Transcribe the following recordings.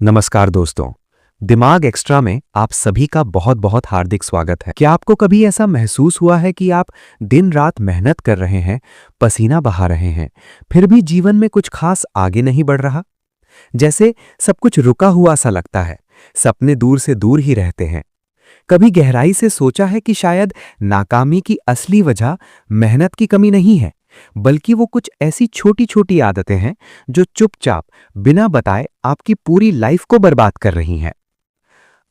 नमस्कार दोस्तों। दिमाग एक्स्ट्रा में आप सभी का बहुत बहुत हार्दिक स्वागत है। क्या आपको कभी ऐसा महसूस हुआ है कि आप दिन रात मेहनत कर रहे हैं, पसीना बहा रहे हैं, फिर भी जीवन में कुछ खास आगे नहीं बढ़ रहा? जैसे सब कुछ रुका हुआ सा लगता है, सपने दूर से दूर ही रहते हैं। कभी गहराई से सोचा है कि शायद नाकामी की असली वजह मेहनत की कमी नहीं है, बल्कि वो कुछ ऐसी छोटी छोटी आदतें हैं जो चुपचाप बिना बताए आपकी पूरी लाइफ को बर्बाद कर रही हैं।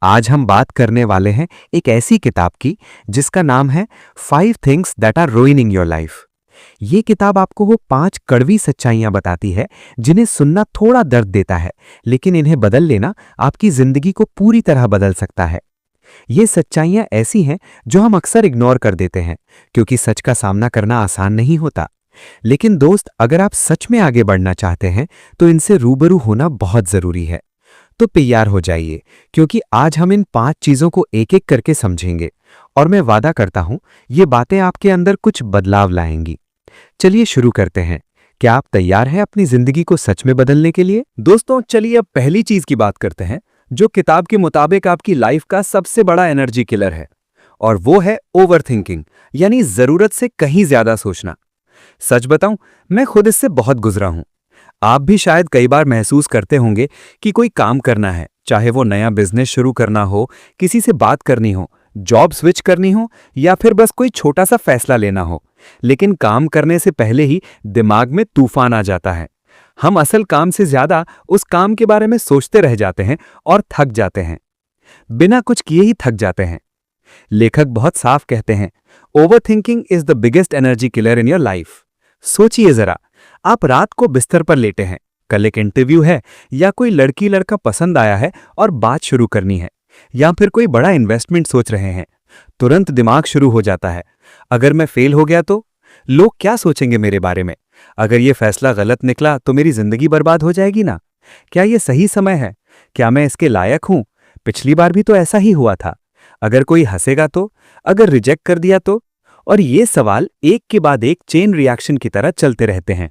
आज हम बात करने वाले हैं एक ऐसी किताब की जिसका नाम है 5 things that are ruining your life. ये किताब आपको वो 5 कड़वी सच्चाइयां बताती है जिन्हें सुनना थोड़ा दर्द देता है, लेकिन इन्हें बदल लेना आपकी जिंदगी को पूरी तरह बदल सकता है। ये सच्चाइयां ऐसी हैं जो हम अक्सर इग्नोर कर देते हैं क्योंकि सच का सामना करना आसान नहीं होता। लेकिन दोस्त, अगर आप सच में आगे बढ़ना चाहते हैं तो इनसे रूबरू होना बहुत जरूरी है। तो तैयार हो जाइए, क्योंकि आज हम इन 5 चीजों को एक एक करके समझेंगे और मैं वादा करता हूं ये बातें आपके अंदर कुछ बदलाव लाएंगी। चलिए शुरू करते हैं। क्या आप तैयार हैं अपनी जिंदगी को सच में बदलने के लिए? दोस्तों, चलिए अब पहली चीज की बात करते हैं जो किताब के मुताबिक आपकी लाइफ का सबसे बड़ा एनर्जी किलर है, और वो है ओवरथिंकिंग, यानी जरूरत से कहीं ज्यादा सोचना। सच बताऊं, मैं खुद इससे बहुत गुजरा हूं। आप भी शायद कई बार महसूस करते होंगे कि कोई काम करना है, चाहे वो नया बिजनेस शुरू करना हो, किसी से बात करनी हो, जॉब स्विच करनी हो या फिर बस कोई छोटा सा फैसला लेना हो, लेकिन काम करने से पहले ही दिमाग में तूफान आ जाता है। हम असल काम से ज्यादा उस काम के बारे में सोचते रह जाते हैं और थक जाते हैं, बिना कुछ किए ही थक जाते हैं। लेखक बहुत साफ कहते हैं, overthinking is the biggest energy killer in your life. सोचिए जरा, आप रात को बिस्तर पर लेटे हैं, कल एक इंटरव्यू है या कोई लड़की लड़का पसंद आया है और बात शुरू करनी है, या फिर कोई बड़ा इन्वेस्टमेंट सोच रहे हैं। तुरंत दिमाग शुरू हो जाता है, अगर मैं फेल हो गया तो? लोग क्या सोचेंगे मेरे बारे में? अगर ये फैसला गलत निकला तो मेरी जिंदगी बर्बाद हो जाएगी ना? क्या ये सही समय है? क्या मैं इसके लायक हूं? पिछली बार भी तो ऐसा ही हुआ था। अगर कोई हंसेगा तो? अगर रिजेक्ट कर दिया तो? और ये सवाल एक के बाद एक चेन रिएक्शन की तरह चलते रहते हैं।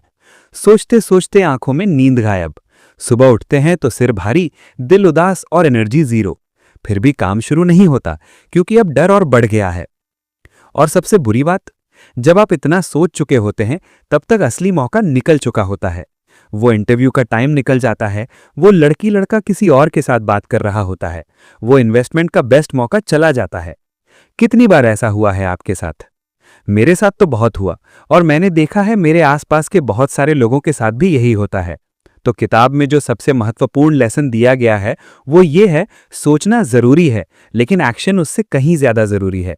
सोचते सोचते आंखों में नींद गायब। सुबह उठते हैं तो सिर भारी, दिल उदास और एनर्जी जीरो। फिर भी काम शुरू नहीं होता क्योंकि अब डर और बढ़ गया है। और सबसे बुरी बात, जब आप इतना सोच चुके होते हैं तब तक असली मौका निकल चुका होता है। वो इंटरव्यू का टाइम निकल जाता है, वो लड़की लड़का किसी और के साथ बात कर रहा होता है, वो इन्वेस्टमेंट का बेस्ट मौका चला जाता है। कितनी बार ऐसा हुआ है आपके साथ? मेरे साथ तो बहुत हुआ, और मैंने देखा है मेरे आसपास के बहुत सारे लोगों के साथ भी यही होता है। तो किताब में जो सबसे महत्वपूर्ण लेसन दिया गया है वो ये है, सोचना जरूरी है लेकिन एक्शन उससे कहीं ज्यादा जरूरी है।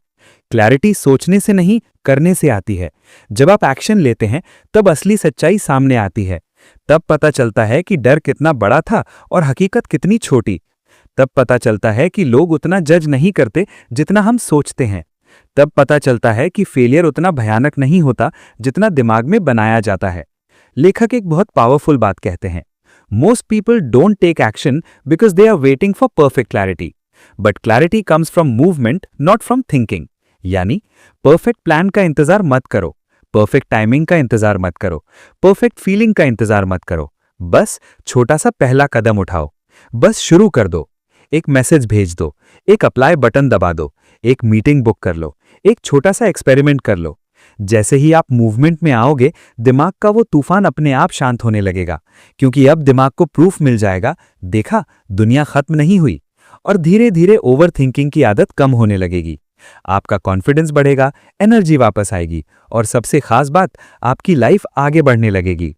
क्लैरिटी सोचने से नहीं, करने से आती है। जब आप एक्शन लेते हैं तब असली सच्चाई सामने आती है। तब पता चलता है कि डर कितना बड़ा था और हकीकत कितनी छोटी। तब पता चलता है कि लोग उतना जज नहीं करते जितना हम सोचते हैं। तब पता चलता है कि फेलियर उतना भयानक नहीं होता जितना दिमाग में बनाया जाता है। लेखक एक बहुत पावरफुल बात कहते हैं, most people don't take action because they are waiting for perfect clarity, but clarity comes from movement, not from thinking. यानी परफेक्ट प्लान का इंतजार मत करो, परफेक्ट टाइमिंग का इंतजार मत करो, परफेक्ट फीलिंग का इंतजार मत करो। बस छोटा सा पहला कदम उठाओ, बस शुरू कर दो। एक मैसेज भेज दो, एक अप्लाई बटन दबा दो, एक मीटिंग बुक कर लो, एक छोटा सा एक्सपेरिमेंट कर लो। जैसे ही आप मूवमेंट में आओगे, दिमाग का वो तूफान अपने आप शांत होने लगेगा, क्योंकि अब दिमाग को प्रूफ मिल जाएगा, देखा, दुनिया खत्म नहीं हुई। और धीरे धीरे ओवरथिंकिंग की आदत कम होने लगेगी। आपका कॉन्फिडेंस बढ़ेगा, एनर्जी वापस आएगी, और सबसे खास बात, आपकी लाइफ आगे बढ़ने लगेगी।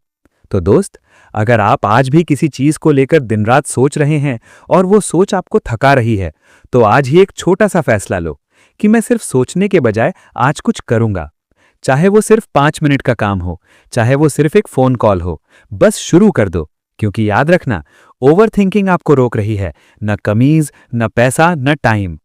तो दोस्त, अगर आप आज भी किसी चीज को लेकर दिन रात सोच रहे हैं और वो सोच आपको थका रही है, तो आज ही एक छोटा सा फैसला लो कि मैं सिर्फ सोचने के बजाय आज कुछ करूंगा। चाहे वो सिर्फ 5 मिनट का काम हो, चाहे वो सिर्फ एक फोन कॉल हो, बस शुरू कर दो। क्योंकि याद रखना, ओवरथिंकिंग आपको रोक रही है, न कमीज, न पैसा, न टाइम।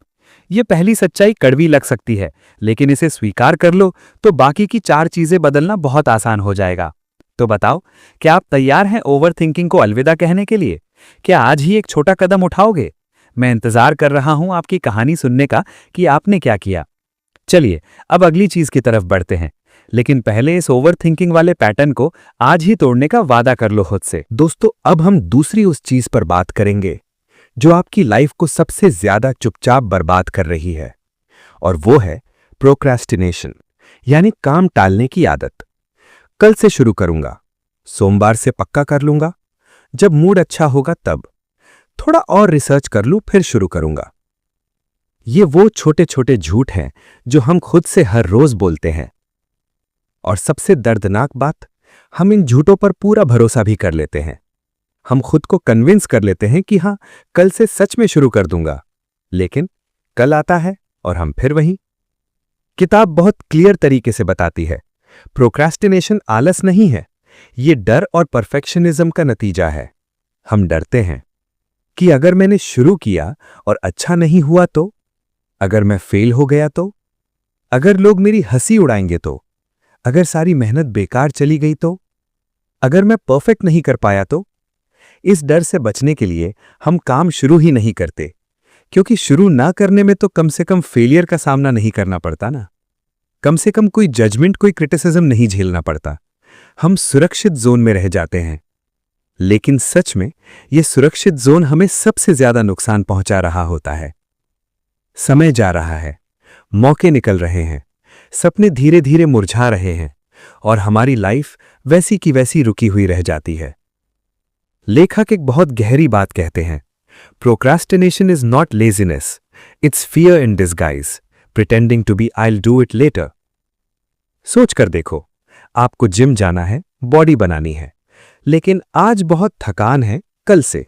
ये पहली सच्चाई कड़वी लग सकती है, लेकिन इसे स्वीकार कर लो तो बाकी की 4 चीजें बदलना बहुत आसान हो जाएगा। तो बताओ, क्या आप तैयार हैं ओवरथिंकिंग को अलविदा कहने के लिए? क्या आज ही एक छोटा कदम उठाओगे? मैं इंतजार कर रहा हूं आपकी कहानी सुनने का कि आपने क्या किया। चलिए अब अगली चीज की तरफ बढ़ते हैं, लेकिन पहले इस ओवरथिंकिंग वाले पैटर्न को आज ही तोड़ने का वादा कर लो खुद से। दोस्तों, अब हम दूसरी उस चीज पर बात करेंगे जो आपकी लाइफ को सबसे ज्यादा चुपचाप बर्बाद कर रही है, और वो है प्रोक्रेस्टिनेशन, यानी काम टालने की आदत। कल से शुरू करूंगा, सोमवार से पक्का कर लूंगा, जब मूड अच्छा होगा तब, थोड़ा और रिसर्च कर लूं फिर शुरू करूंगा। ये वो छोटे छोटे झूठ हैं जो हम खुद से हर रोज बोलते हैं। और सबसे दर्दनाक बात, हम इन झूठों पर पूरा भरोसा भी कर लेते हैं। हम खुद को कन्विंस कर लेते हैं कि हां, कल से सच में शुरू कर दूंगा, लेकिन कल आता है और हम फिर वहीं। किताब बहुत क्लियर तरीके से बताती है, प्रोक्रेस्टिनेशन आलस नहीं है, ये डर और परफेक्शनिज्म का नतीजा है। हम डरते हैं कि अगर मैंने शुरू किया और अच्छा नहीं हुआ तो, अगर मैं फेल हो गया तो, अगर लोग मेरी हंसी उड़ाएंगे तो, अगर सारी मेहनत बेकार चली गई तो, अगर मैं परफेक्ट नहीं कर पाया तो। इस डर से बचने के लिए हम काम शुरू ही नहीं करते, क्योंकि शुरू ना करने में तो कम से कम फेलियर का सामना नहीं करना पड़ता ना, कम से कम कोई जजमेंट, कोई क्रिटिसिज्म नहीं झेलना पड़ता। हम सुरक्षित जोन में रह जाते हैं। लेकिन सच में यह सुरक्षित जोन हमें सबसे ज्यादा नुकसान पहुंचा रहा होता है। समय जा रहा है, मौके निकल रहे हैं, सपने धीरे धीरे मुरझा रहे हैं, और हमारी लाइफ वैसी की वैसी रुकी हुई रह जाती है। लेखक एक बहुत गहरी बात कहते हैं, procrastination is not laziness, it's fear in disguise, pretending to be I'll do it later. सोच कर देखो, आपको जिम जाना है, बॉडी बनानी है, लेकिन आज बहुत थकान है कल से।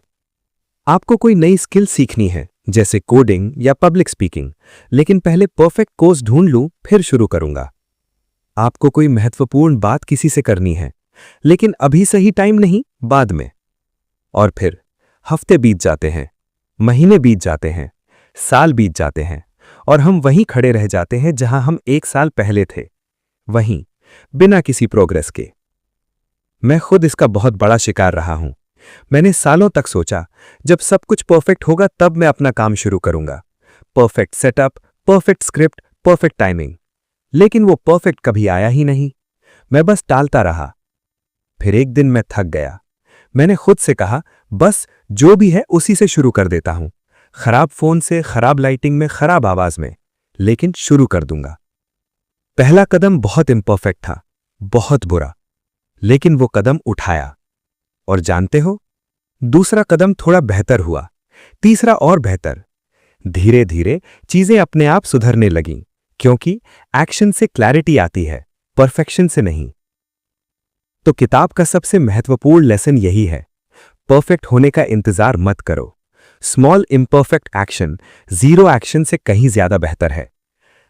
आपको कोई नई स्किल सीखनी है, जैसे कोडिंग या पब्लिक स्पीकिंग, लेकिन पहले परफेक्ट कोर्स ढूंढ लूं फिर शुरू करूंगा। आपको कोई महत्वपूर्ण बात किसी से करनी है, लेकिन अभी सही टाइम नहीं, बाद में। और फिर हफ्ते बीत जाते हैं, महीने बीत जाते हैं, साल बीत जाते हैं, और हम वहीं खड़े रह जाते हैं जहां हम 1 साल पहले थे, वहीं बिना किसी प्रोग्रेस के। मैं खुद इसका बहुत बड़ा शिकार रहा हूं। मैंने सालों तक सोचा, जब सब कुछ परफेक्ट होगा तब मैं अपना काम शुरू करूंगा। Perfect setup, perfect script, perfect timing. लेकिन वो परफेक्ट कभी आया ही नहीं। मैं बस टालता रहा। फिर एक दिन मैं थक गया। मैंने खुद से कहा, बस जो भी है उसी से शुरू कर देता हूं। खराब फोन से, खराब लाइटिंग में, खराब आवाज में, लेकिन शुरू कर दूंगा। पहला कदम बहुत इम्परफेक्ट था, बहुत बुरा, लेकिन वो कदम उठाया। और जानते हो, दूसरा कदम थोड़ा बेहतर हुआ, तीसरा और बेहतर। धीरे धीरे चीजें अपने आप सुधरने लगीं, क्योंकि एक्शन से क्लैरिटी आती है, परफेक्शन से नहीं। तो किताब का सबसे महत्वपूर्ण लेसन यही है, परफेक्ट होने का इंतजार मत करो। Small imperfect action zero action से कहीं ज्यादा बेहतर है।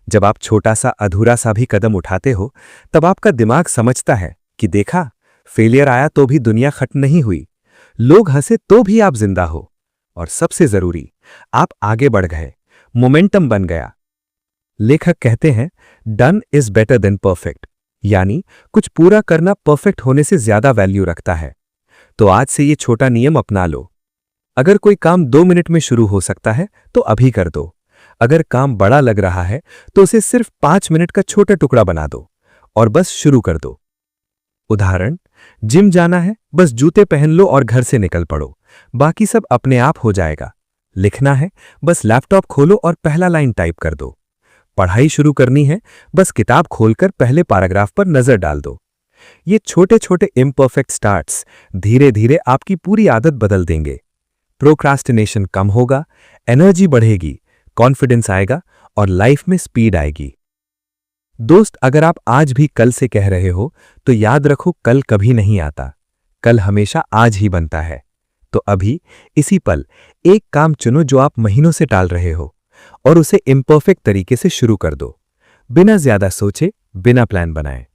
जब आप छोटा सा, अधूरा सा भी कदम उठाते हो, तब आपका दिमाग समझता है कि देखा, फेलियर आया तो भी दुनिया खत्म नहीं हुई, लोग हंसे तो भी आप जिंदा हो, और सबसे जरूरी, आप आगे बढ़ गए, मोमेंटम बन गया। लेखक कहते हैं, done is better than perfect, यानी कुछ पूरा करना परफेक्ट होने से ज्यादा वैल्यू रखता है। तो आज से ये छोटा नियम अपना लो। अगर कोई काम 2 मिनट में शुरू हो सकता है तो अभी कर दो। अगर काम बड़ा लग रहा है तो उसे सिर्फ 5 मिनट का छोटा टुकड़ा बना दो और बस शुरू कर दो। उदाहरण, जिम जाना है, बस जूते पहन लो और घर से निकल पड़ो, बाकी सब अपने आप हो जाएगा। लिखना है, बस लैपटॉप खोलो और पहला लाइन टाइप कर दो। पढ़ाई शुरू करनी है, बस किताब खोलकर पहले पैराग्राफ पर नजर डाल दो। ये छोटे छोटे इम्परफेक्ट स्टार्ट्स धीरे धीरे आपकी पूरी आदत बदल देंगे। प्रोक्रास्टिनेशन कम होगा, एनर्जी बढ़ेगी, कॉन्फिडेंस आएगा और लाइफ में स्पीड आएगी। दोस्त, अगर आप आज भी कल से कह रहे हो, तो याद रखो, कल कभी नहीं आता, कल हमेशा आज ही बनता है। तो अभी इसी पल एक काम चुनो जो आप महीनों से टाल रहे हो, और उसे इम्परफेक्ट तरीके से शुरू कर दो, बिना ज्यादा सोचे, बिना प्लान बनाए,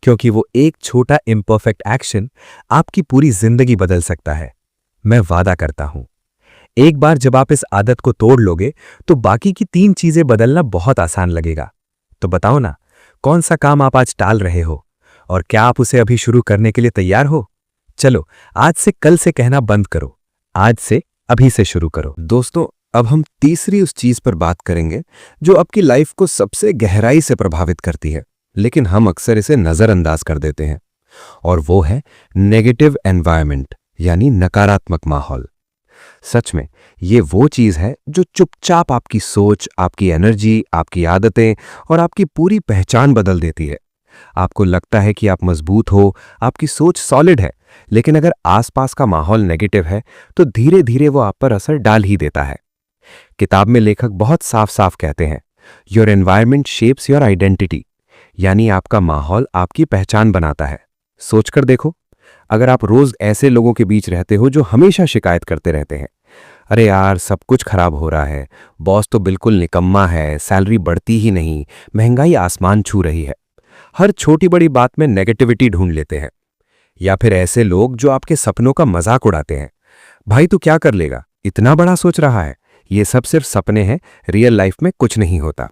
क्योंकि वो एक छोटा इम्परफेक्ट एक्शन आपकी पूरी जिंदगी बदल सकता है। मैं वादा करता हूं, एक बार जब आप इस आदत को तोड़ लोगे तो बाकी की 3 चीजें बदलना बहुत आसान लगेगा। तो बताओ ना, कौन सा काम आप आज टाल रहे हो, और क्या आप उसे अभी शुरू करने के लिए तैयार हो? चलो, आज से कल से कहना बंद करो, आज से अभी से शुरू करो। दोस्तों, अब हम तीसरी उस चीज पर बात करेंगे जो आपकी लाइफ को सबसे गहराई से प्रभावित करती है, लेकिन हम अक्सर इसे नजरअंदाज कर देते हैं, और वो है नेगेटिव एनवायरनमेंट, यानी नकारात्मक माहौल। सच में ये वो चीज है जो चुपचाप आपकी सोच, आपकी एनर्जी, आपकी आदतें और आपकी पूरी पहचान बदल देती है। आपको लगता है कि आप मजबूत हो, आपकी सोच सॉलिड है, लेकिन अगर आसपास का माहौल नेगेटिव है तो धीरे धीरे वो आप पर असर डाल ही देता है। किताब में लेखक बहुत साफ साफ कहते हैं, your environment shapes your identity, यानी आपका माहौल आपकी पहचान बनाता है। सोचकर देखो, अगर आप रोज ऐसे लोगों के बीच रहते हो जो हमेशा शिकायत करते रहते हैं, अरे यार सब कुछ खराब हो रहा है, बॉस तो बिल्कुल निकम्मा है, सैलरी बढ़ती ही नहीं, महंगाई आसमान छू रही है, हर छोटी बड़ी बात में नेगेटिविटी ढूंढ लेते हैं, या फिर ऐसे लोग जो आपके सपनों का मजाक उड़ाते हैं, भाई तू क्या कर लेगा, इतना बड़ा सोच रहा है, ये सब सिर्फ सपने हैं, रियल लाइफ में कुछ नहीं होता,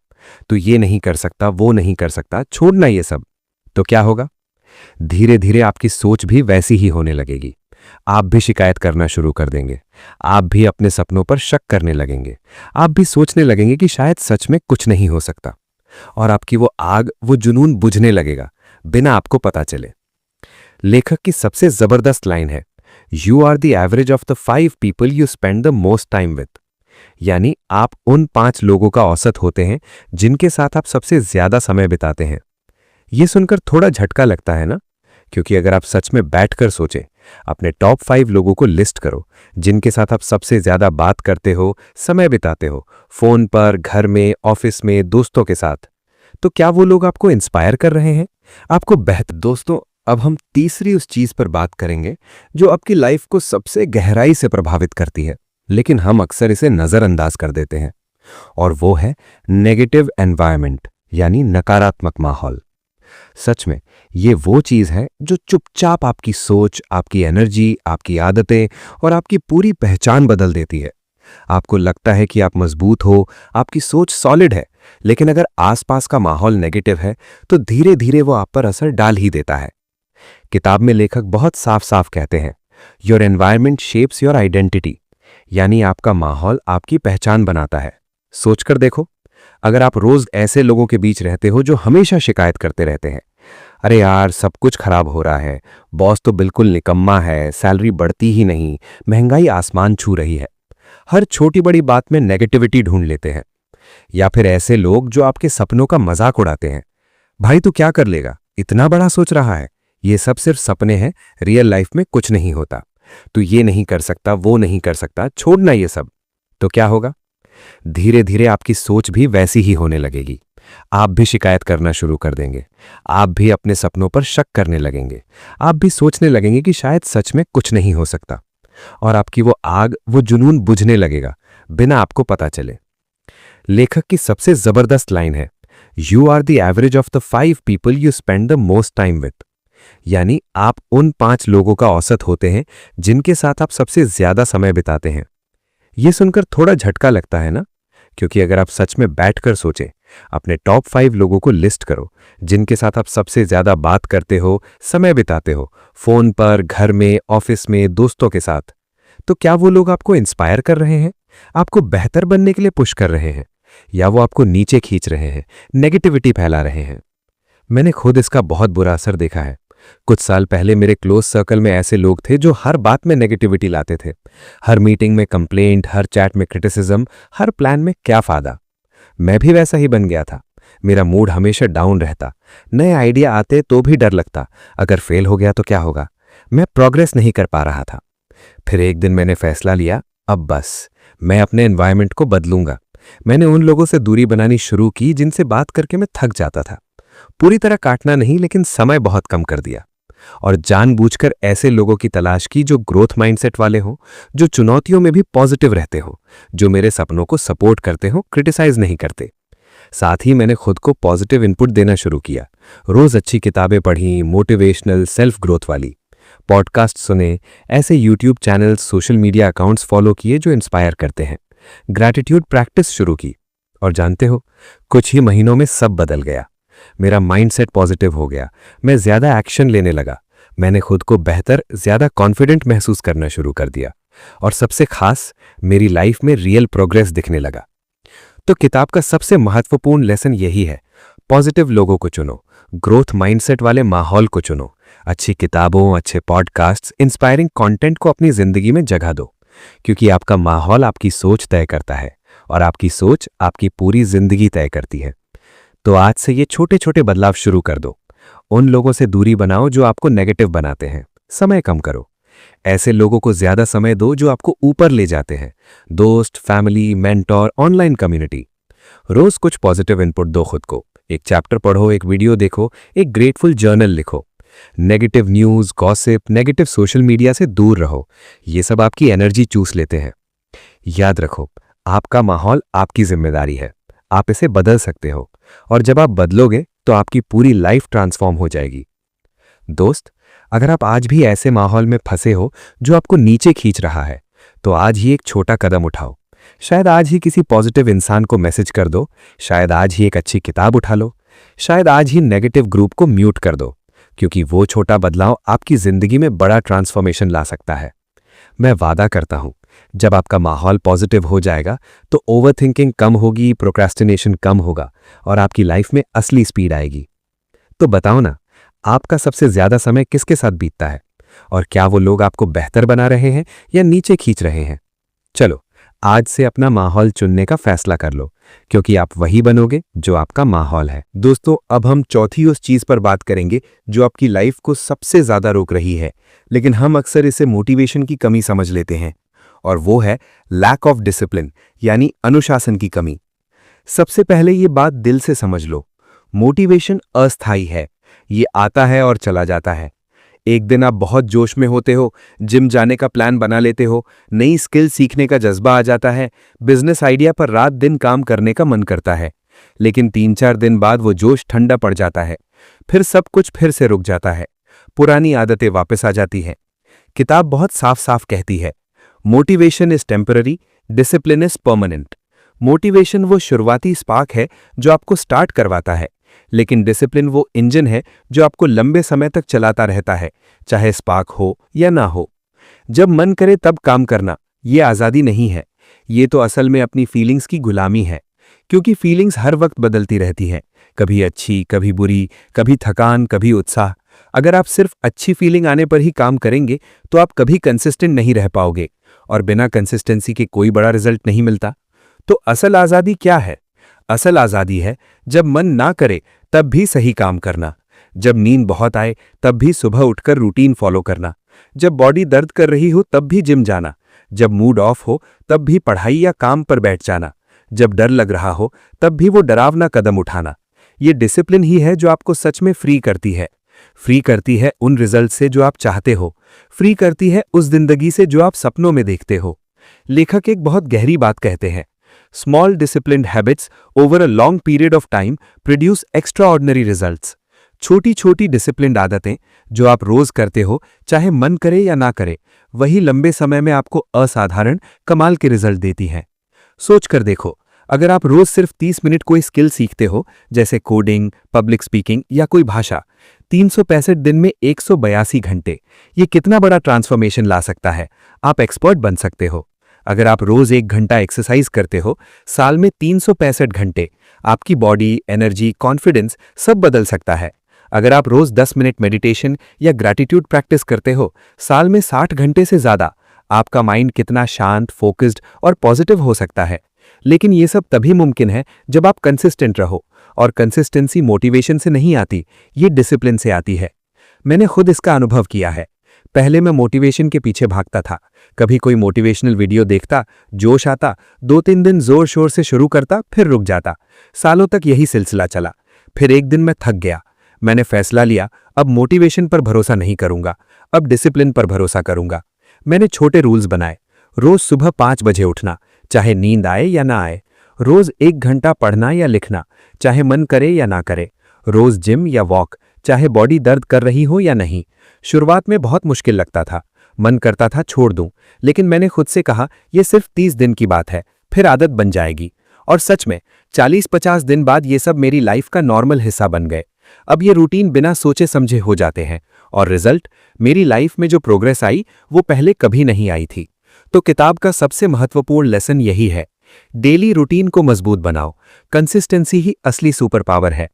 तू ये नहीं कर सकता, वो नहीं कर सकता, छोड़ना ये सब। तो क्या होगा? धीरे धीरे आपकी सोच भी वैसी ही होने लगेगी। आप भी शिकायत करना शुरू कर देंगे, आप भी अपने सपनों पर शक करने लगेंगे, आप भी सोचने लगेंगे कि शायद सच में कुछ नहीं हो सकता, और आपकी वो आग, वो जुनून बुझने लगेगा बिना आपको पता चले। लेखक की सबसे जबरदस्त लाइन है, you are the average of the 5 people you spend the most time with, यानी आप उन 5 लोगों का औसत होते हैं जिनके साथ आप सबसे ज्यादा समय बिताते हैं। ये सुनकर थोड़ा झटका लगता है ना? क्योंकि अगर आप सच में बैठकर सोचें, अपने टॉप 5 लोगों को लिस्ट करो जिनके साथ आप सबसे ज्यादा बात करते हो, समय बिताते हो, फोन पर, घर में, ऑफिस में, दोस्तों के साथ, तो क्या वो लोग आपको इंस्पायर कर रहे हैं, आपको बेहतर? दोस्तों, अब हम तीसरी उस चीज पर बात करेंगे जो आपकी लाइफ को सबसे गहराई से प्रभावित करती है, लेकिन हम अक्सर इसे नजरअंदाज कर देते हैं, और वो है नेगेटिव एनवायरनमेंट, यानी नकारात्मक माहौल। सच में ये वो चीज है जो चुपचाप आपकी सोच, आपकी एनर्जी, आपकी आदतें और आपकी पूरी पहचान बदल देती है। आपको लगता है कि आप मजबूत हो, आपकी सोच सॉलिड है, लेकिन अगर आसपास का माहौल नेगेटिव है तो धीरे धीरे वो आप पर असर डाल ही देता है। किताब में लेखक बहुत साफ साफ कहते हैं, your environment shapes your identity, यानी आपका माहौल आपकी पहचान बनाता है। सोचकर देखो, अगर आप रोज ऐसे लोगों के बीच रहते हो जो हमेशा शिकायत करते रहते हैं, अरे यार सब कुछ खराब हो रहा है, बॉस तो बिल्कुल निकम्मा है, सैलरी बढ़ती ही नहीं, महंगाई आसमान छू रही है, हर छोटी बड़ी बात में नेगेटिविटी ढूंढ लेते हैं, या फिर ऐसे लोग जो आपके सपनों का मजाक उड़ाते हैं, भाई तू क्या कर लेगा, इतना बड़ा सोच रहा है, ये सब सिर्फ सपने हैं, रियल लाइफ में कुछ नहीं होता, तू ये नहीं कर सकता, वो नहीं कर सकता, छोड़ना ये सब। तो क्या होगा? धीरे धीरे आपकी सोच भी वैसी ही होने लगेगी, आप भी शिकायत करना शुरू कर देंगे, आप भी अपने सपनों पर शक करने लगेंगे, आप भी सोचने लगेंगे कि शायद सच में कुछ नहीं हो सकता, और आपकी वो आग, वो जुनून बुझने लगेगा बिना आपको पता चले। लेखक की सबसे जबरदस्त लाइन है, you are the average of the 5 people you spend the most time with, यानी आप उन 5 लोगों का औसत होते हैं जिनके साथ आप सबसे ज्यादा समय बिताते हैं। ये सुनकर थोड़ा झटका लगता है ना? क्योंकि अगर आप सच में बैठकर सोचें, अपने टॉप 5 लोगों को लिस्ट करो जिनके साथ आप सबसे ज्यादा बात करते हो, समय बिताते हो, फोन पर, घर में, ऑफिस में, दोस्तों के साथ, तो क्या वो लोग आपको इंस्पायर कर रहे हैं, आपको बेहतर बनने के लिए पुश कर रहे हैं, या वो आपको नीचे खींच रहे हैं, नेगेटिविटी फैला रहे हैं? मैंने खुद इसका बहुत बुरा असर देखा है। कुछ साल पहले मेरे क्लोज सर्कल में ऐसे लोग थे जो हर बात में नेगेटिविटी लाते थे, हर मीटिंग में कंप्लेंट, हर चैट में क्रिटिसिज्म, हर प्लान में क्या फायदा। मैं भी वैसा ही बन गया था, मेरा मूड हमेशा डाउन रहता, नए आइडिया आते तो भी डर लगता, अगर फेल हो गया तो क्या होगा, मैं प्रोग्रेस नहीं कर पा रहा था। फिर एक दिन मैंने फैसला लिया, अब बस मैं अपने एनवायरनमेंट को बदलूंगा। मैंने उन लोगों से दूरी बनानी शुरू की जिनसे बात करके मैं थक जाता था, पूरी तरह काटना नहीं लेकिन समय बहुत कम कर दिया, और जानबूझकर ऐसे लोगों की तलाश की जो ग्रोथ माइंडसेट वाले हो, जो चुनौतियों में भी पॉजिटिव रहते हो, जो मेरे सपनों को सपोर्ट करते हो, क्रिटिसाइज नहीं करते। साथ ही मैंने खुद को पॉजिटिव इनपुट देना शुरू किया, रोज अच्छी किताबें पढ़ी, मोटिवेशनल, सेल्फ ग्रोथ वाली, पॉडकास्ट सुने, ऐसे YouTube channels, social media accounts follow किए जो इंस्पायर करते हैं, ग्रैटिट्यूड प्रैक्टिस शुरू की, और जानते हो कुछ ही महीनों में सब बदल गया। मेरा माइंडसेट पॉजिटिव हो गया, मैं ज्यादा एक्शन लेने लगा, मैंने खुद को बेहतर, ज्यादा कॉन्फिडेंट महसूस करना शुरू कर दिया, और सबसे खास मेरी लाइफ में रियल प्रोग्रेस दिखने लगा। तो किताब का सबसे महत्वपूर्ण लेसन यही है, पॉजिटिव लोगों को चुनो, ग्रोथ माइंडसेट वाले माहौल को चुनो, अच्छी किताबों, अच्छे पॉडकास्ट्स, इंस्पायरिंग कंटेंट को अपनी जिंदगी में जगह दो, क्योंकि आपका माहौल आपकी सोच तय करता है और आपकी सोच आपकी पूरी जिंदगी तय करती है। तो आज से ये छोटे छोटे बदलाव शुरू कर दो। उन लोगों से दूरी बनाओ जो आपको नेगेटिव बनाते हैं। समय कम करो। ऐसे लोगों को ज्यादा समय दो जो आपको ऊपर ले जाते हैं। दोस्त, फैमिली, मेंटोर, ऑनलाइन कम्युनिटी। रोज कुछ पॉजिटिव इनपुट दो खुद को। एक चैप्टर पढ़ो, एक वीडियो देखो, एक ग्रेटफुल जर्नल लिखो। Negative news, gossip, negative social media से दूर रहो। ये सब आपकी एनर्जी चूस लेते हैं। याद रखो, आपका माहौल आपकी जिम्मेदारी है। आप इसे बदल सकते हो और जब आप बदलोगे तो आपकी पूरी लाइफ ट्रांसफॉर्म हो जाएगी। दोस्त, अगर आप आज भी ऐसे माहौल में फंसे हो जो आपको नीचे खींच रहा है, तो आज ही एक छोटा कदम उठाओ। शायद आज ही किसी पॉजिटिव इंसान को मैसेज कर दो। शायद आज ही एक अच्छी किताब उठा लो। शायद आज ही नेगेटिव ग्रुप को म्यूट कर दो, क्योंकि वो छोटा बदलाव आपकी जिंदगी में बड़ा ट्रांसफॉर्मेशन ला सकता है। मैं वादा करता हूं, जब आपका माहौल पॉजिटिव हो जाएगा तो ओवरथिंकिंग कम होगी, प्रोक्रेस्टिनेशन कम होगा और आपकी लाइफ में असली स्पीड आएगी। तो बताओ ना, आपका सबसे ज्यादा समय किसके साथ बीतता है? और क्या वो लोग आपको बेहतर बना रहे हैं या नीचे खींच रहे हैं? चलो, आज से अपना माहौल चुनने का फैसला कर लो, क्योंकि आप वही बनोगे जो आपका माहौल है। दोस्तों, अब हम चौथी उस चीज पर बात करेंगे जो आपकी लाइफ को सबसे ज्यादा रोक रही है, लेकिन हम अक्सर इसे मोटिवेशन की कमी समझ लेते हैं, और वो है लैक ऑफ डिसिप्लिन, यानी अनुशासन की कमी। सबसे पहले ये बात दिल से समझ लो, मोटिवेशन अस्थायी है। ये आता है और चला जाता है। एक दिन आप बहुत जोश में होते हो, जिम जाने का प्लान बना लेते हो, नई स्किल सीखने का जज्बा आ जाता है, बिजनेस आइडिया पर रात दिन काम करने का मन करता है। लेकिन 3-4 दिन बाद वो जोश ठंडा पड़ जाता है। फिर सब कुछ फिर से रुक जाता है। पुरानी आदतें वापस आ जाती हैं। किताब बहुत साफ साफ कहती है, motivation is temporary, discipline is permanent. Motivation वो शुरुआती स्पार्क है जो आपको स्टार्ट करवाता है, लेकिन डिसिप्लिन वो इंजन है जो आपको लंबे समय तक चलाता रहता है, चाहे स्पार्क हो या ना हो। जब मन करे तब काम करना, ये आज़ादी नहीं है। ये तो असल में अपनी फीलिंग्स की गुलामी है, क्योंकि फीलिंग्स हर वक्त बदलती रहती हैं, कभी अच्छी, कभी बुरी, कभी थकान, कभी उत्साह। अगर आप सिर्फ अच्छी फीलिंग आने पर ही काम करेंगे तो आप कभी कंसिस्टेंट नहीं रह पाओगे, और बिना कंसिस्टेंसी के कोई बड़ा रिजल्ट नहीं मिलता। तो असल आज़ादी क्या है? असल आज़ादी है जब मन ना करे तब भी सही काम करना, जब नींद बहुत आए तब भी सुबह उठकर रूटीन फॉलो करना, जब बॉडी दर्द कर रही हो तब भी जिम जाना, जब मूड ऑफ हो तब भी पढ़ाई या काम पर बैठ जाना, जब डर लग रहा हो तब भी वो डरावना कदम उठाना। ये डिसिप्लिन ही है जो आपको सच में फ्री करती है। फ्री करती है उन रिजल्ट से जो आप चाहते हो, फ्री करती है उस जिंदगी से जो आप सपनों में देखते हो। लेखक एक बहुत गहरी बात कहते हैं, small disciplined habits over a long period of time produce extraordinary results. छोटी छोटी डिसिप्लिन्ड आदतें जो आप रोज करते हो, चाहे मन करे या ना करे, वही लंबे समय में आपको असाधारण कमाल के रिजल्ट देती हैं। सोच कर देखो, अगर आप रोज सिर्फ 30 मिनट कोई स्किल सीखते हो, जैसे कोडिंग, पब्लिक स्पीकिंग या कोई भाषा, 365 दिन में 182 घंटे, ये कितना बड़ा ट्रांसफॉर्मेशन ला सकता है। आप एक्सपर्ट बन सकते हो। अगर आप रोज 1 घंटा एक्सरसाइज करते हो, साल में 365 घंटे, आपकी बॉडी, एनर्जी, कॉन्फिडेंस सब बदल सकता है। अगर आप रोज 10 मिनट मेडिटेशन या ग्रैटिट्यूड प्रैक्टिस करते हो, साल में 60 घंटे से ज्यादा, आपका माइंड कितना शांत, फोकस्ड और पॉजिटिव हो सकता है। लेकिन ये सब तभी मुमकिन है जब आप कंसिस्टेंट रहो, और कंसिस्टेंसी मोटिवेशन से नहीं आती, ये डिसिप्लिन से आती है। मैंने खुद इसका अनुभव किया है। पहले मैं मोटिवेशन के पीछे भागता था। कभी कोई मोटिवेशनल वीडियो देखता, जोश आता, 2-3 दिन जोर शोर से शुरू करता, फिर रुक जाता। सालों तक यही सिलसिला चला। फिर एक दिन मैं थक गया। मैंने फैसला लिया, अब मोटिवेशन पर भरोसा नहीं करूंगा, अब डिसिप्लिन पर भरोसा करूंगा। मैंने छोटे रूल्स बनाए। रोज सुबह 5 बजे उठना, चाहे नींद आए या ना आए। रोज 1 घंटा पढ़ना या लिखना, चाहे मन करे या ना करे। रोज जिम या वॉक, चाहे बॉडी दर्द कर रही हो या नहीं। शुरुआत में बहुत मुश्किल लगता था, मन करता था छोड़ दूं, लेकिन मैंने खुद से कहा यह सिर्फ 30 दिन की बात है, फिर आदत बन जाएगी। और सच में 40-50 दिन बाद ये सब मेरी लाइफ का नॉर्मल हिस्सा बन गए। अब ये रूटीन बिना सोचे समझे हो जाते हैं, और रिजल्ट, मेरी लाइफ में जो प्रोग्रेस आई वो पहले कभी नहीं आई थी। तो किताब का सबसे महत्वपूर्ण लेसन यही है, डेली रूटीन को मजबूत बनाओ। कंसिस्टेंसी ही असली सुपर पावर है।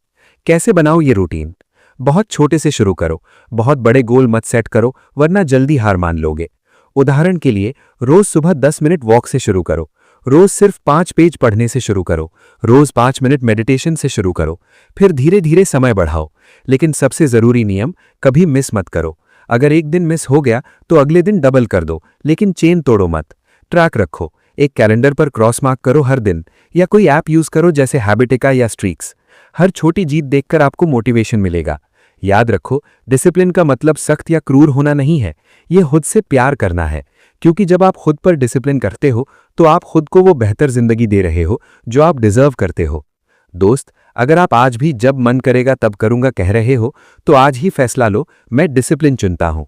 कैसे बनाओ ये रूटीन? बहुत छोटे से शुरू करो, बहुत बड़े गोल मत सेट करो, वरना जल्दी हार मान लोगे। उदाहरण के लिए, रोज सुबह 10 मिनट वॉक से शुरू करो, रोज सिर्फ 5 पेज पढ़ने से शुरू करो, रोज 5 मिनट मेडिटेशन से शुरू करो, फिर धीरे धीरे समय बढ़ाओ। लेकिन सबसे जरूरी नियम, कभी मिस मत करो। अगर एक दिन मिस हो गया तो अगले दिन डबल कर दो, लेकिन चेन तोड़ो मत। ट्रैक रखो, एक कैलेंडर पर क्रॉस मार्क करो हर दिन, या कोई ऐप यूज करो जैसे हैबिटिका या स्ट्रीक्स। हर छोटी जीत देखकर आपको मोटिवेशन मिलेगा। याद रखो, डिसिप्लिन का मतलब सख्त या क्रूर होना नहीं है, ये खुद से प्यार करना है। क्योंकि जब आप खुद पर डिसिप्लिन करते हो तो आप खुद को वो बेहतर जिंदगी दे रहे हो जो आप डिजर्व करते हो। दोस्त, अगर आप आज भी जब मन करेगा तब करूंगा कह रहे हो, तो आज ही फैसला लो, मैं डिसिप्लिन चुनता हूं।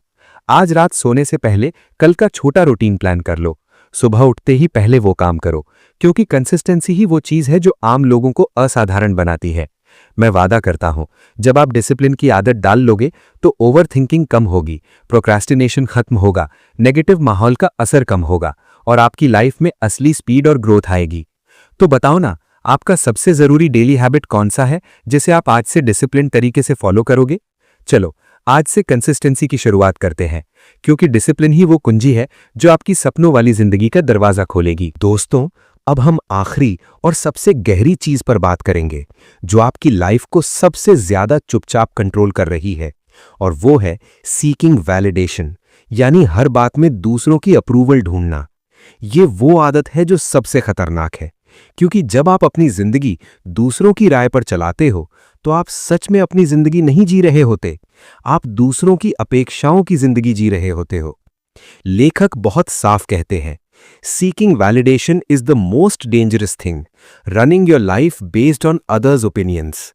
आज रात सोने से पहले कल का छोटा रूटीन प्लान कर लो। सुबह उठते ही पहले वो काम करो, क्योंकि कंसिस्टेंसी ही वो चीज है जो आम लोगों को असाधारण बनाती है। मैं वादा करता हूं, जब आप डिसिप्लिन की आदत डाल लोगे तो ओवर थिंकिंग कम होगी, प्रोक्रेस्टिनेशन खत्म होगा, नेगेटिव माहौल का असर कम होगा और आपकी लाइफ में असली स्पीड और ग्रोथ आएगी। तो बताओ ना, आपका सबसे जरूरी डेली हैबिट कौन सा है जिसे आप आज से डिसिप्लिन तरीके से फॉलो करोगे? चलो, आज से कंसिस्टेंसी की शुरुआत करते हैं, क्योंकि डिसिप्लिन ही वो कुंजी है जो आपकी सपनों वाली जिंदगी का दरवाजा खोलेगी। दोस्तों, अब हम आखिरी और सबसे गहरी चीज पर बात करेंगे जो आपकी लाइफ को सबसे ज्यादा चुपचाप कंट्रोल कर रही है, और वो है सीकिंग वैलिडेशन, यानी हर बात में दूसरों की अप्रूवल ढूंढना। ये वो आदत है जो सबसे खतरनाक है, क्योंकि जब आप अपनी जिंदगी दूसरों की राय पर चलाते हो तो आप सच में अपनी जिंदगी नहीं जी रहे होते, आप दूसरों की अपेक्षाओं की जिंदगी जी रहे होते हो। लेखक बहुत साफ कहते हैं, seeking validation is the most dangerous thing, running your life based on others opinions.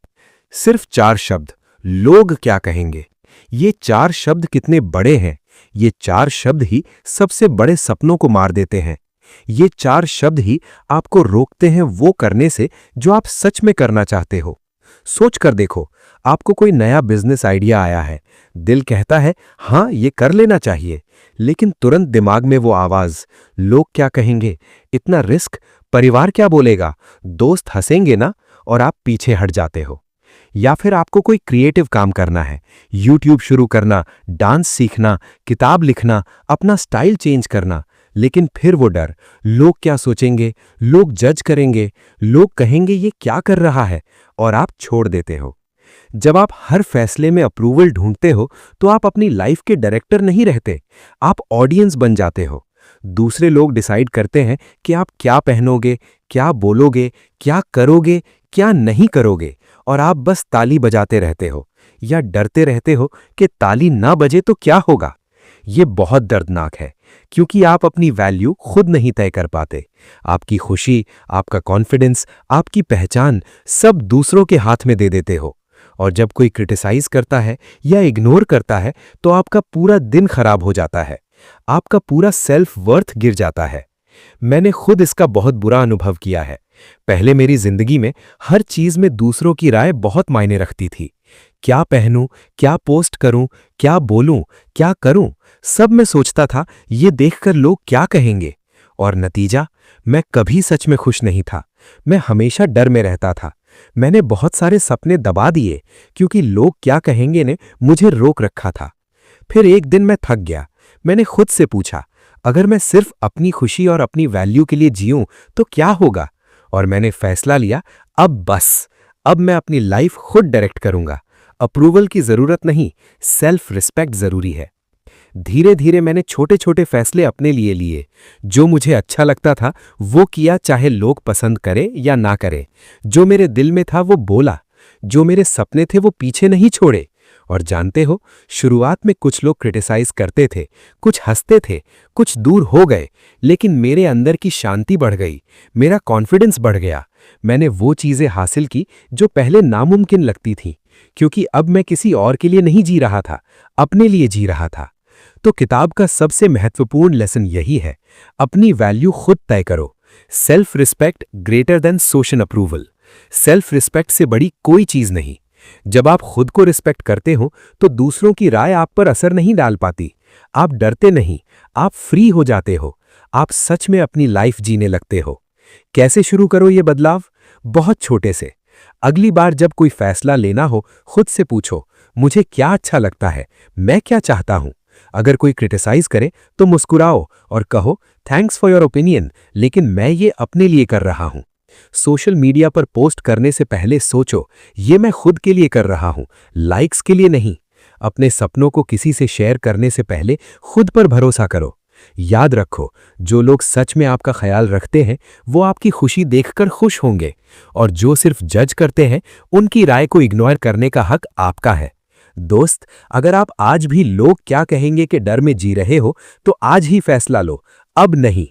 सिर्फ 4 शब्द, लोग क्या कहेंगे। ये 4 शब्द कितने बड़े हैं। ये 4 शब्द ही सबसे बड़े सपनों को मार देते हैं। ये 4 शब्द ही आपको रोकते हैं वो करने से जो आप सच में करना चाहते हो। सोच कर देखो, आपको कोई नया बिजनेस आइडिया आया है, दिल कहता है हाँ ये कर लेना चाहिए, लेकिन तुरंत दिमाग में वो आवाज, लोग क्या कहेंगे, इतना रिस्क, परिवार क्या बोलेगा, दोस्त हंसेंगे ना, और आप पीछे हट जाते हो। या फिर आपको कोई क्रिएटिव काम करना है, यूट्यूब शुरू करना, डांस सीखना, किताब लिखना, अपना स्टाइल चेंज करना, लेकिन फिर वो डर, लोग क्या सोचेंगे, लोग जज करेंगे, लोग कहेंगे ये क्या कर रहा है, और आप छोड़ देते हो। जब आप हर फैसले में अप्रूवल ढूंढते हो तो आप अपनी लाइफ के डायरेक्टर नहीं रहते, आप ऑडियंस बन जाते हो। दूसरे लोग डिसाइड करते हैं कि आप क्या पहनोगे, क्या बोलोगे, क्या करोगे, क्या नहीं करोगे, और आप बस ताली बजाते रहते हो या डरते रहते हो कि ताली ना बजे तो क्या होगा। ये बहुत दर्दनाक है, क्योंकि आप अपनी वैल्यू खुद नहीं तय कर पाते। आपकी खुशी, आपका कॉन्फिडेंस, आपकी पहचान सब दूसरों के हाथ में दे देते हो। और जब कोई क्रिटिसाइज करता है या इग्नोर करता है तो आपका पूरा दिन खराब हो जाता है, आपका पूरा सेल्फ वर्थ गिर जाता है। मैंने खुद इसका बहुत बुरा अनुभव किया है। पहले मेरी जिंदगी में हर चीज में दूसरों की राय बहुत मायने रखती थी। क्या पहनूं, क्या पोस्ट करूं, क्या बोलूं, क्या करूं, सब मैं सोचता था ये देखकर लोग क्या कहेंगे। और नतीजा, मैं कभी सच में खुश नहीं था। मैं हमेशा डर में रहता था। मैंने बहुत सारे सपने दबा दिए क्योंकि लोग क्या कहेंगे ने मुझे रोक रखा था। फिर एक दिन मैं थक गया। मैंने खुद से पूछा, अगर मैं सिर्फ अपनी खुशी और अपनी वैल्यू के लिए जीऊं तो क्या होगा? और मैंने फैसला लिया, अब मैं अपनी लाइफ खुद डायरेक्ट करूंगा। अप्रूवल की जरूरत नहीं, सेल्फ रिस्पेक्ट जरूरी है। धीरे धीरे मैंने छोटे छोटे फैसले अपने लिए लिए। जो मुझे अच्छा लगता था वो किया, चाहे लोग पसंद करें या ना करें। जो मेरे दिल में था वो बोला। जो मेरे सपने थे वो पीछे नहीं छोड़े। और जानते हो, शुरुआत में कुछ लोग क्रिटिसाइज करते थे, कुछ हंसते थे, कुछ दूर हो गए, लेकिन मेरे अंदर की शांति बढ़ गई, मेरा कॉन्फिडेंस बढ़ गया। मैंने वो चीजें हासिल की जो पहले नामुमकिन लगती थीं, क्योंकि अब मैं किसी और के लिए नहीं जी रहा था, अपने लिए जी रहा था। तो किताब का सबसे महत्वपूर्ण लेसन यही है, अपनी वैल्यू खुद तय करो। Self respect greater than social approval. Self respect से बड़ी कोई चीज नहीं। जब आप खुद को रिस्पेक्ट करते हो तो दूसरों की राय आप पर असर नहीं डाल पाती। आप डरते नहीं, आप फ्री हो जाते हो। आप सच में अपनी लाइफ जीने लगते हो। कैसे शुरू करो ये बदलाव? बहुत छोटे से। अगली बार जब कोई फैसला लेना हो, खुद से पूछो, मुझे क्या अच्छा लगता है, मैं क्या चाहता हूं। अगर कोई क्रिटिसाइज करे तो मुस्कुराओ और कहो थैंक्स फॉर योर ओपिनियन, लेकिन मैं ये अपने लिए कर रहा हूं। सोशल मीडिया पर पोस्ट करने से पहले सोचो, ये मैं खुद के लिए कर रहा हूं, लाइक्स के लिए नहीं। अपने सपनों को किसी से शेयर करने से पहले खुद पर भरोसा करो। याद रखो, जो लोग सच में आपका ख्याल रखते हैं वो आपकी खुशी देखकर खुश होंगे, और जो सिर्फ जज करते हैं उनकी राय को इग्नोर करने का हक आपका है। दोस्त, अगर आप आज भी लोग क्या कहेंगे के डर में जी रहे हो तो आज ही फैसला लो, अब नहीं।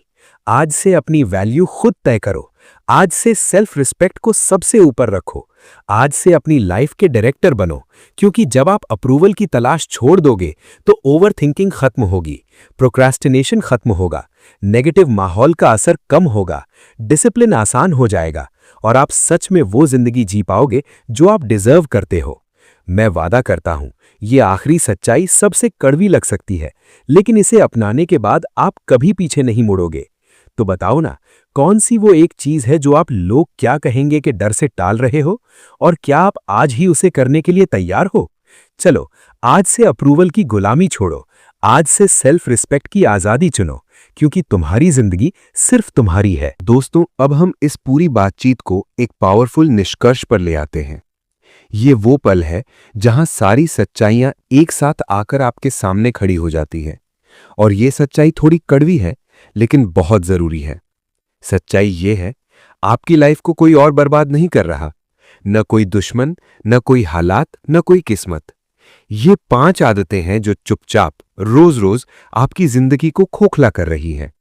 आज से अपनी वैल्यू खुद तय करो। आज से सेल्फ रिस्पेक्ट को सबसे ऊपर रखो। आज से अपनी लाइफ के डायरेक्टर बनो, क्योंकि जब आप अप्रूवल की तलाश छोड़ दोगे तो ओवर थिंकिंग खत्म होगी, प्रोक्रास्टिनेशन खत्म होगा, नेगेटिव माहौल का असर कम होगा, डिसिप्लिन आसान हो जाएगा और आप सच में वो जिंदगी जी पाओगे जो आप डिजर्व करते हो। मैं वादा करता हूं, ये आखिरी सच्चाई सबसे कड़वी लग सकती है, लेकिन इसे अपनाने के बाद आप कभी पीछे नहीं मुड़ोगे। तो बताओ ना, कौन सी वो एक चीज है जो आप लोग क्या कहेंगे के डर से टाल रहे हो, और क्या आप आज ही उसे करने के लिए तैयार हो? चलो, आज से अप्रूवल की गुलामी छोड़ो, आज से सेल्फ रिस्पेक्ट की आजादी चुनो, क्योंकि तुम्हारी जिंदगी सिर्फ तुम्हारी है। दोस्तों, अब हम इस पूरी बातचीत को एक पावरफुल निष्कर्ष पर ले आते हैं। ये वो पल है जहां सारी सच्चाइयां एक साथ आकर आपके सामने खड़ी हो जाती है, और ये सच्चाई थोड़ी कड़वी है लेकिन बहुत जरूरी है। सच्चाई ये है, आपकी लाइफ को कोई और बर्बाद नहीं कर रहा, न कोई दुश्मन, न कोई हालात, न कोई किस्मत। ये 5 आदतें हैं जो चुपचाप रोज रोज आपकी जिंदगी को खोखला कर रही हैं।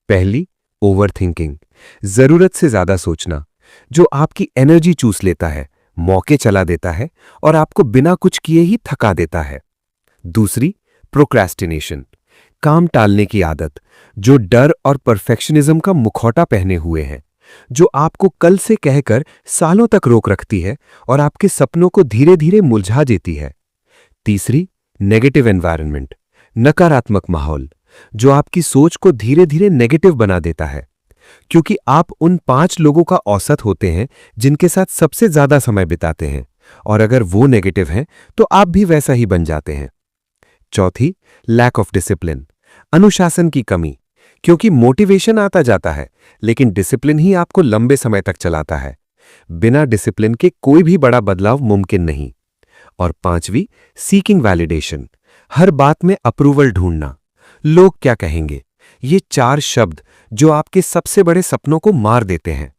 पहली, ओवरथिंकिंग, जरूरत से ज्यादा सोचना, जो आपकी एनर्जी चूस लेता है, मौके चला देता है और आपको बिना कुछ किए ही थका देता है। दूसरी, प्रोक्रेस्टिनेशन, काम टालने की आदत, जो डर और परफेक्शनिज्म का मुखौटा पहने हुए है, जो आपको कल से कहकर सालों तक रोक रखती है और आपके सपनों को धीरे धीरे मुरझा देती है। तीसरी, नेगेटिव एनवायरनमेंट, नकारात्मक माहौल, जो आपकी सोच को धीरे धीरे नेगेटिव बना देता है, क्योंकि आप उन 5 लोगों का औसत होते हैं जिनके साथ सबसे ज्यादा समय बिताते हैं, और अगर वो नेगेटिव हैं तो आप भी वैसा ही बन जाते हैं। चौथी, लैक ऑफ डिसिप्लिन, अनुशासन की कमी, क्योंकि मोटिवेशन आता जाता है लेकिन डिसिप्लिन ही आपको लंबे समय तक चलाता है। बिना डिसिप्लिन के कोई भी बड़ा बदलाव मुमकिन नहीं। और पांचवी, सीकिंग वैलिडेशन, हर बात में अप्रूवल ढूंढना, लोग क्या कहेंगे, ये 4 शब्द जो आपके सबसे बड़े सपनों को मार देते हैं।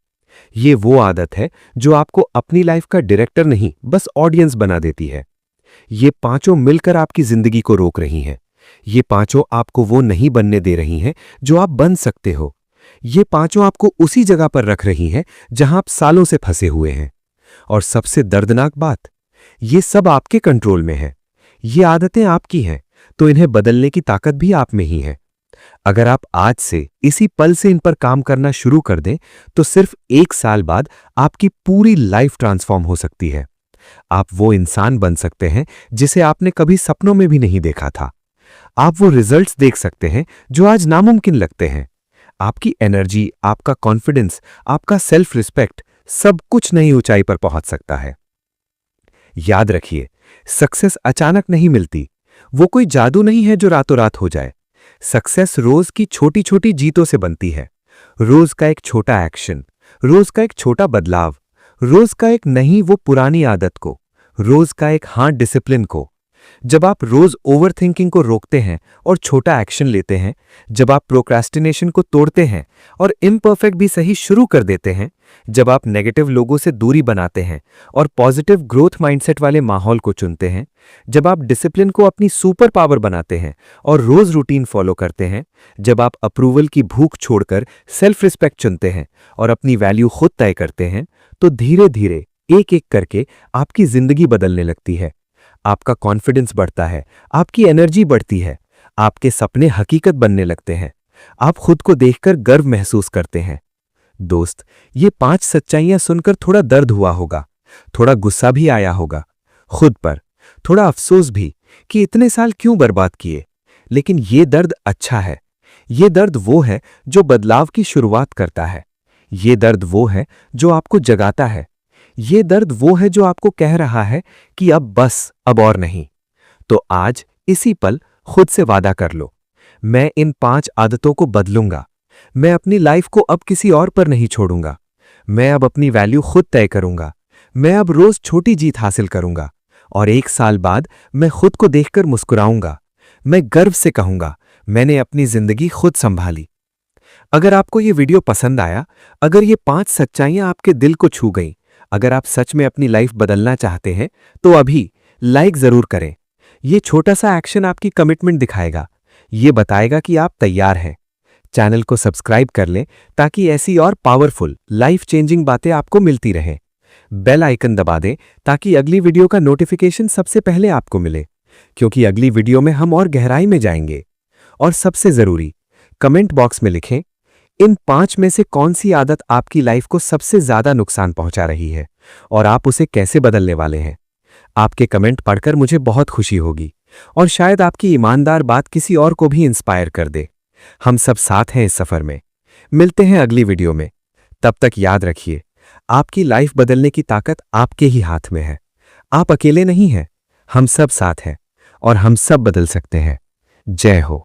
ये वो आदत है जो आपको अपनी लाइफ का डायरेक्टर नहीं बस ऑडियंस बना देती है। ये 5 मिलकर आपकी जिंदगी को रोक रही हैं। ये 5 आपको वो नहीं बनने दे रही हैं जो आप बन सकते हो। ये 5 आपको उसी जगह पर रख रही हैं जहां आप सालों से फंसे हुए हैं। और सबसे दर्दनाक बात, ये सब आपके कंट्रोल में है। ये आदतें आपकी हैं, तो इन्हें बदलने की ताकत भी आप में ही है। अगर आप आज से इसी पल से इन पर काम करना शुरू कर दें तो सिर्फ 1 साल बाद आपकी पूरी लाइफ ट्रांसफॉर्म हो सकती है। आप वो इंसान बन सकते हैं जिसे आपने कभी सपनों में भी नहीं देखा था। आप वो रिजल्ट्स देख सकते हैं जो आज नामुमकिन लगते हैं। आपकी एनर्जी, आपका कॉन्फिडेंस, आपका सेल्फ रिस्पेक्ट, सब कुछ नई ऊंचाई पर पहुंच सकता है। याद रखिए, सक्सेस अचानक नहीं मिलती। वो कोई जादू नहीं है जो रातों रात हो जाए। सक्सेस रोज की छोटी छोटी जीतों से बनती है। रोज का एक छोटा एक्शन, रोज का एक छोटा बदलाव, रोज का एक नहीं वो पुरानी आदत को, रोज का एक हाँ डिसिप्लिन को। जब आप रोज ओवरथिंकिंग को रोकते हैं और छोटा एक्शन लेते हैं, जब आप प्रोक्रेस्टिनेशन को तोड़ते हैं और इम्परफेक्ट भी सही शुरू कर देते हैं, जब आप नेगेटिव लोगों से दूरी बनाते हैं और पॉजिटिव ग्रोथ माइंडसेट वाले माहौल को चुनते हैं, जब आप डिसिप्लिन को अपनी सुपर पावर बनाते हैं और रोज रूटीन फॉलो करते हैं, जब आप अप्रूवल की भूख छोड़कर सेल्फ रिस्पेक्ट चुनते हैं और अपनी वैल्यू खुद तय करते हैं, तो धीरे धीरे एक एक करके आपकी जिंदगी बदलने लगती है। आपका कॉन्फिडेंस बढ़ता है, आपकी एनर्जी बढ़ती है, आपके सपने हकीकत बनने लगते हैं, आप खुद को देखकर गर्व महसूस करते हैं। दोस्त, ये 5 सच्चाइयां सुनकर थोड़ा दर्द हुआ होगा, थोड़ा गुस्सा भी आया होगा खुद पर, थोड़ा अफसोस भी कि इतने साल क्यों बर्बाद किए, लेकिन ये दर्द अच्छा है। ये दर्द वो है जो बदलाव की शुरुआत करता है। ये दर्द वो है जो आपको जगाता है। ये दर्द वो है जो आपको कह रहा है कि अब बस, अब और नहीं। तो आज इसी पल खुद से वादा कर लो, मैं इन 5 आदतों को बदलूंगा। मैं अपनी लाइफ को अब किसी और पर नहीं छोड़ूंगा। मैं अब अपनी वैल्यू खुद तय करूंगा। मैं अब रोज छोटी जीत हासिल करूंगा और 1 साल बाद मैं खुद को देखकर मुस्कुराऊंगा। मैं गर्व से कहूंगा, मैंने अपनी जिंदगी खुद संभाली। अगर आपको ये वीडियो पसंद आया, अगर ये 5 सच्चाइयां आपके दिल को छू गईं, अगर आप सच में अपनी लाइफ बदलना चाहते हैं, तो अभी लाइक जरूर करें। ये छोटा सा एक्शन आपकी कमिटमेंट दिखाएगा। ये बताएगा कि आप तैयार हैं। चैनल को सब्सक्राइब कर लें ताकि ऐसी और पावरफुल लाइफ चेंजिंग बातें आपको मिलती रहें। बेल आइकन दबा दें ताकि अगली वीडियो का नोटिफिकेशन सबसे पहले आपको मिले, क्योंकि अगली वीडियो में हम और गहराई में जाएंगे। और सबसे जरूरी, कमेंट बॉक्स में लिखें इन 5 में से कौन सी आदत आपकी लाइफ को सबसे ज्यादा नुकसान पहुंचा रही है और आप उसे कैसे बदलने वाले हैं। आपके कमेंट पढ़कर मुझे बहुत खुशी होगी और शायद आपकी ईमानदार बात किसी और को भी इंस्पायर कर दे। हम सब साथ हैं इस सफर में। मिलते हैं अगली वीडियो में। तब तक याद रखिए, आपकी लाइफ बदलने की ताकत आपके ही हाथ में है। आप अकेले नहीं हैं, हम सब साथ हैं और हम सब बदल सकते हैं। जय हो।